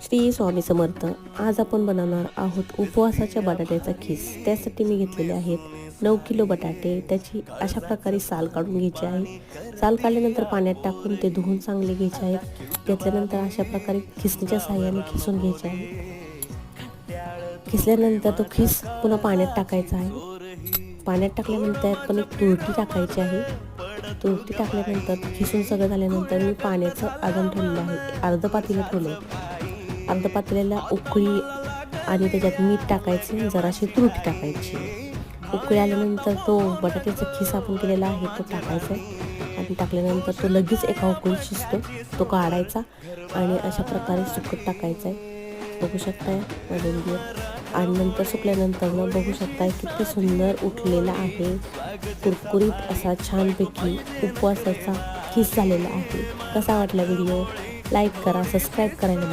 श्री स्वामी समर्थ. आज आपण बनवणार आहोत उपवासाच्या बटाट्याचा खीस. त्यासाठी मी घेतलेले आहेत 9 किलो बटाटे. त्याची अशा प्रकारे साल काढून घ्यायची आहे. साल काढल्यानंतर पाण्यात टाकून ते धुवून चांगले घ्यायचे आहेत. घेतल्यानंतर अशा प्रकारे खिसणीच्या साहाय्याने खिसून घ्यायचे आहे. खिसल्यानंतर तो खीस पुन्हा पाण्यात टाकायचा आहे. पाण्यात टाकल्यानंतर पण एक तुरटी टाकायची आहे. तुरटी टाकल्यानंतर खिसून सगळं झाल्यानंतर मी पाण्याचं आदन ठेवलेलं आहे. अर्ध पातेलं ठेवलं. अर्ध पातेल्याला उकळी आणि त्याच्यात मीठ टाकायचे, जराशी तुरटी टाकायची. उकळी आल्यानंतर तो बटाट्याचा खीस आपण केलेला आहे तो टाकायचा आणि टाकल्यानंतर तो लगेच एका उकळीत शिजतो. तो काढायचा आणि अशा प्रकारे सुकत टाकायचा आहे. बघू शकताय माझे व्हिडिओ. आणि नंतर सुकल्यानंतर बघू शकताय किती सुंदर उठलेला आहे. कुरकुरीत असा छानपैकी उपवासाचा खीस झालेला आहे. कसा वाटला व्हिडिओ? लाईक करा, सबस्क्राईब करायला